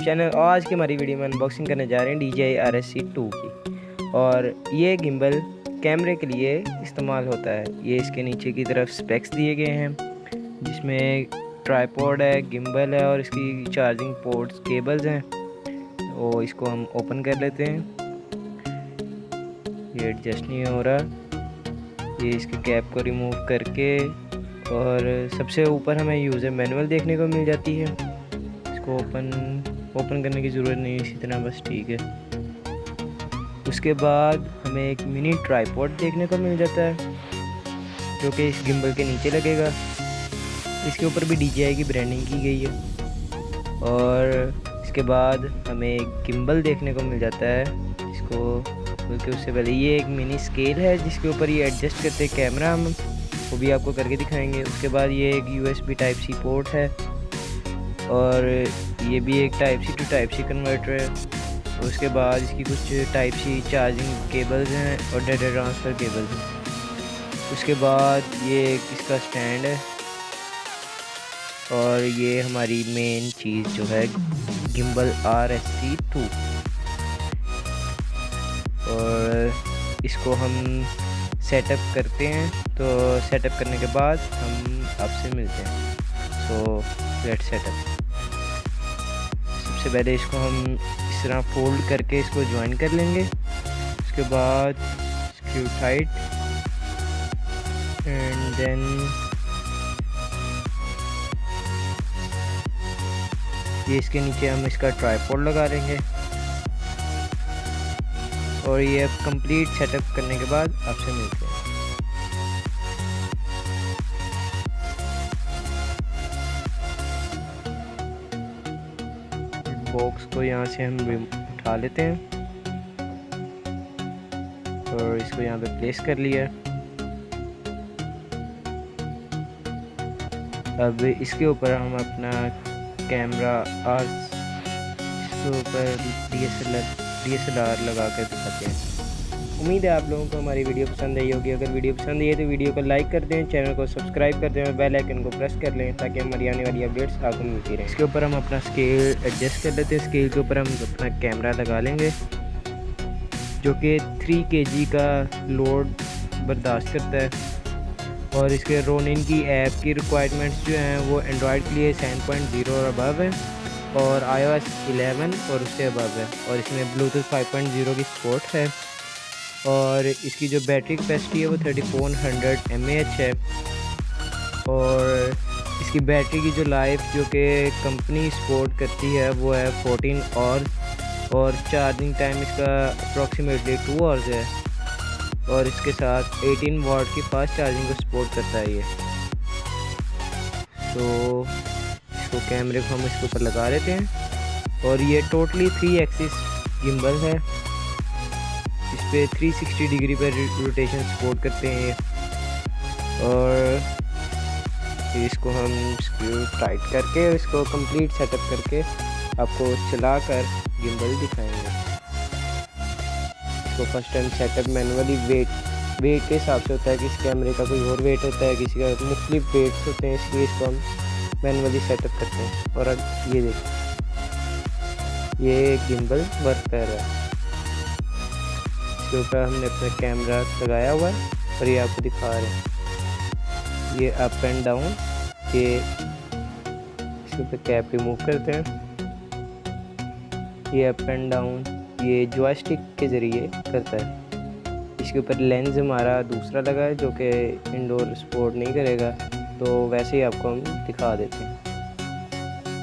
Channel. और आज की हमारी वीडियो में अनबॉक्सिंग करने जा रहे हैं Dji Rsc-2 की। और ये गिम्बल कैमरे के लिए इस्तेमाल होता है। ये इसके नीचे की तरफ स्पेक्स दिए गए हैं जिसमें ट्राइपॉड है, गिम्बल है और इसकी चार्जिंग पोर्ट्स केबल्स हैं। तो इसको हम ओपन कर लेते हैं। ये एडजस्ट नहीं हो रहा। ये इसके कैप को रिमूव करके और सबसे ऊपर हमें यूज़र मैनुअल देखने को मिल जाती है। इसको ओपन करने की ज़रूरत नहीं, इसी तरह बस ठीक है। उसके बाद हमें एक मिनी ट्राइपॉड देखने को मिल जाता है जो कि इस गिम्बल के नीचे लगेगा। इसके ऊपर भी DJI की ब्रांडिंग की गई है। और इसके बाद हमें एक गिम्बल देखने को मिल जाता है जिसको बल्कि उससे पहले ये एक मिनी स्केल है जिसके ऊपर ये एडजस्ट करते हैं कैमरा, हम वो भी आपको करके दिखाएंगे। उसके बाद ये एक USB Type-C पोर्ट है और ये भी एक Type-C to Type-C कन्वर्टर है। उसके बाद इसकी कुछ Type-C चार्जिंग केबल्स हैं और डाटा ट्रांसफ़र केबल्स हैं। उसके बाद ये एक इसका स्टैंड है और ये हमारी मेन चीज़ जो है गिम्बल Rsc-2। और इसको हम सेटअप करते हैं, तो सेटअप करने के बाद हम आपसे मिलते हैं। So let's setup. सबसे पहले इसको हम इस तरह फोल्ड करके इसको ज्वाइन कर लेंगे। उसके बाद स्क्रू टाइट एंड देन ये इसके नीचे हम इसका ट्राइपॉड लगा लेंगे। और ये कंप्लीट सेटअप करने के बाद आपसे मिलते हैं। बॉक्स को यहाँ से हम उठा लेते हैं और इसको यहाँ पे प्लेस कर लिया। अब इसके ऊपर हम अपना कैमरा और इसके ऊपर DSLR लगा कर दिखाते हैं। उम्मीद है आप लोगों को हमारी वीडियो पसंद आई होगी। अगर वीडियो पसंद आई है तो वीडियो को लाइक कर दें, चैनल को सब्सक्राइब कर दें और बेल आइकन को प्रेस कर लें ताकि हमारी आने वाली अपडेट्स आपको मिलती रहें। इसके ऊपर हम अपना स्केल एडजस्ट कर लेते हैं। स्केल के ऊपर हम अपना कैमरा लगा लेंगे जो कि 3 kg का लोड बर्दाश्त करता है। और इसके रोनिन की ऐप की रिक्वायरमेंट्स जो हैं वो एंड्रॉयड के लिए 7.0 और अबव है और iOS 11 और उससे अबव है। और इसमें ब्लूटूथ 5.0 की सपोर्ट है। और इसकी जो बैटरी कैपेसिटी है वो 3400 mAh है। और इसकी बैटरी की जो लाइफ जो कि कंपनी सपोर्ट करती है वो है 14 आवर्स और चार्जिंग टाइम इसका अप्रॉक्सीमेटली 2 आवर्स है। और इसके साथ 18 वाट की फास्ट चार्जिंग को सपोर्ट करता है ये। तो इसको कैमरे को हम इसके ऊपर लगा लेते हैं। और ये टोटली 3 एक्सिस गिम्बल है। इस पे 360 डिग्री पर रोटेशन सपोर्ट करते हैं ये। और इसको हम स्क्रू टाइट करके इसको कंप्लीट सेटअप करके आपको चलाकर गिम्बल दिखाएंगे। इसको first time setup manually weight के हिसाब से होता है कि इस कैमरे का कोई और वेट होता है, किसी का मुख्तलिफ वेट्स होते हैं, इसलिए इसको हम मैनुअली सेटअप करते हैं। और अब ये देखिए ये गिम्बल वर्क कर रहा है। इसके ऊपर हमने अपना कैमरा लगाया हुआ है और ये आपको दिखा रहे हैं। ये अप एंड डाउन, ये इसके ऊपर कैप रिमूव करते हैं। ये अप एंड डाउन ये जॉयस्टिक के ज़रिए करता है। इसके ऊपर लेंस हमारा दूसरा लगा है जो कि इंडोर सपोर्ट नहीं करेगा, तो वैसे ही आपको हम दिखा देते हैं।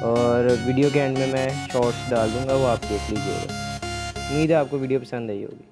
और वीडियो के एंड में मैं शॉर्ट्स डाल दूँगा, वो आप देख लीजिएगा। उम्मीद है आपको वीडियो पसंद आई होगी।